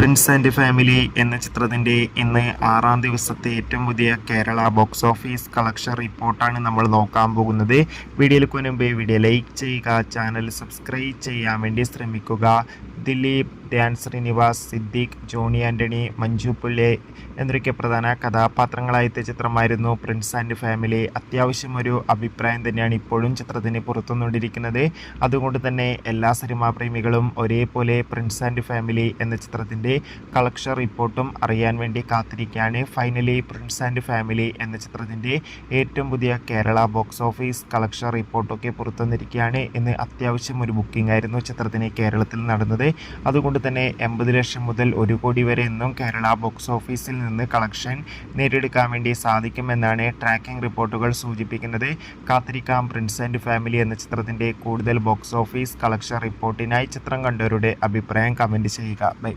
Prince and family എന്ന ചിത്രത്തിൻ്റെ ഇന്ന് 6-ാം ദിവസത്തെ ഏറ്റവും പുതിയ കേരള ബോക്സ് ഓഫീസ് കളക്ഷൻ റിപ്പോർട്ടാണ് നമ്മൾ നോക്കാൻ പോകുന്നത്. വീഡിയോയിലേക്ക് മുൻപ് വീഡിയോ ലൈക്ക് ചെയ്യുക, ചാനൽ സബ്സ്ക്രൈബ് ചെയ്യാൻ വേണ്ടി ശ്രമിക്കുക. ദിലീപ്, ധ്യാൻ ശ്രീനിവാസ്, സിദ്ദീഖ്, ജോണി ആൻ്റണി, മഞ്ജു പുല്ലെ എന്നൊക്കെ പ്രധാന കഥാപാത്രങ്ങളായെത്തിയ ചിത്രമായിരുന്നു പ്രിൻസ് ആൻഡ് ഫാമിലി. അത്യാവശ്യം ഒരു അഭിപ്രായം തന്നെയാണ് ഇപ്പോഴും ചിത്രത്തിന് പുറത്തുനിന്നുകൊണ്ടിരിക്കുന്നത്. അതുകൊണ്ട് തന്നെ എല്ലാ സിനിമാ പ്രേമികളും ഒരേപോലെ പ്രിൻസ് ആൻഡ് ഫാമിലി എന്ന ചിത്രത്തിൻ്റെ കളക്ഷൻ റിപ്പോർട്ടും അറിയാൻ വേണ്ടി കാത്തിരിക്കുകയാണ്. ഫൈനലി പ്രിൻസ് ആൻഡ് ഫാമിലി എന്ന ചിത്രത്തിൻ്റെ ഏറ്റവും പുതിയ കേരള ബോക്സ് ഓഫീസ് കളക്ഷൻ റിപ്പോർട്ടൊക്കെ പുറത്തുവന്നിരിക്കുകയാണ്. ഇന്ന് അത്യാവശ്യം ഒരു ബുക്കിംഗ് ആയിരുന്നു ചിത്രത്തിന് കേരളത്തിൽ നടന്നത്. അതുകൊണ്ട് തന്നെ 80 ലക്ഷം മുതൽ 1 കോടി വരെ ഇന്നും കേരള ബോക്സ് ഓഫീസിൽ നിന്ന് കളക്ഷൻ നേടിയെടുക്കാൻ വേണ്ടി സാധിക്കുമെന്നാണ് ട്രാക്കിംഗ് റിപ്പോർട്ടുകൾ സൂചിപ്പിക്കുന്നത്. കാത്തിരിക്കാം പ്രിൻസ് ആൻഡ് ഫാമിലി എന്ന ചിത്രത്തിൻ്റെ കൂടുതൽ ബോക്സ് ഓഫീസ് കളക്ഷൻ റിപ്പോർട്ടിനായി. ചിത്രം കണ്ടവരുടെ അഭിപ്രായം കമൻറ്റ് ചെയ്യുക. ബൈ.